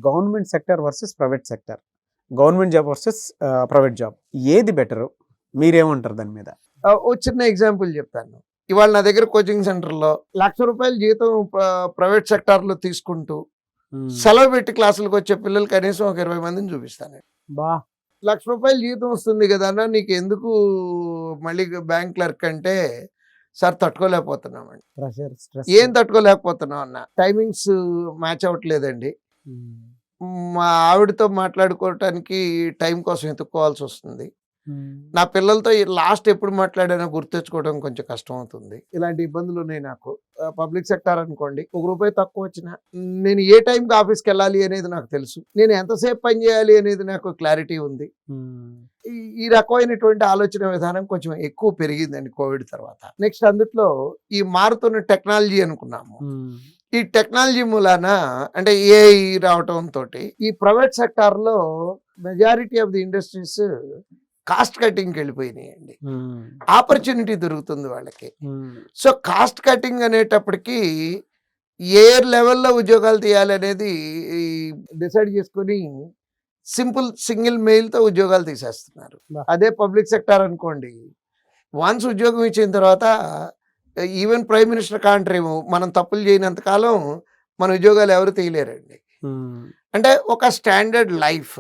Government sector versus private sector, government job versus private job, ఏది better? మీరేమంటారు దాని మీద? ఓ చిన్న ఎగ్జాంపుల్ చెప్తాను. ఇవాళ నా దగ్గర కోచింగ్ సెంటర్‌లో ₹1,00,000 జీతం ప్రైవేట్ సెక్టార్‌లో తీసుకుంటూ సెలవు పెట్టి క్లాసులకొచ్చే పిల్లలు కనీసం ఒక 20 మందిని చూపిస్తాను. బా ₹1,00,000 జీతం వస్తుంది కదా అన్న, నీకెందుకు మళ్ళీ బ్యాంక్ క్లర్క్ అంటే, సార్ తట్టుకోలేకపోతున్నామండి. Pressure, stress. ఏం తట్టుకోలేకపోతున్నాం అన్న, టైమింగ్స్ మ్యాచ్ అవ్వట్లేదండి. మా ఆవిడతో మాట్లాడుకోవటానికి టైం కోసం ఎతుక్కోవాల్సి వస్తుంది. నా పిల్లలతో లాస్ట్ ఎప్పుడు మాట్లాడానో గుర్తెచ్చుకోవడం కొంచెం కష్టం అవుతుంది. ఇలాంటి ఇబ్బందులు ఉన్నాయి నాకు. పబ్లిక్ సెక్టార్ అనుకోండి, ₹1 తక్కువ వచ్చినా నేను ఏ టైంకి ఆఫీస్కి వెళ్ళాలి అనేది నాకు తెలుసు. నేను ఎంతసేపు పని చేయాలి అనేది నాకు క్లారిటీ ఉంది. ఈ రకమైనటువంటి ఆలోచన విధానం కొంచెం ఎక్కువ పెరిగిందండి కోవిడ్ తర్వాత. నెక్స్ట్ అందుట్లో ఈ మారుతున్న టెక్నాలజీ అనుకున్నాము. ఈ టెక్నాలజీ మూలాన అంటే ఏఐ రావటం తోటి ఈ ప్రైవేట్ సెక్టార్లో majority of the industries cost కటింగ్కి వెళ్ళిపోయినాయండి. ఆపర్చునిటీ దొరుకుతుంది వాళ్ళకి. సో కాస్ట్ కటింగ్ అనేటప్పటికి ఏ లెవెల్లో ఉద్యోగాలు తీయాలి అనేది డిసైడ్ చేసుకొని సింగిల్ మెయిల్తో ఉద్యోగాలు తీసేస్తున్నారు. అదే పబ్లిక్ సెక్టార్ అనుకోండి, వన్స్ ఉద్యోగం ఇచ్చిన తర్వాత ఈవెన్ ప్రైమ్ మినిస్టర్ కాంట్రేమో మనం తప్పులు చేయనంత కాలం మన ఉద్యోగాలు ఎవరు తీయలేరండి. అంటే ఒక స్టాండర్డ్ లైఫ్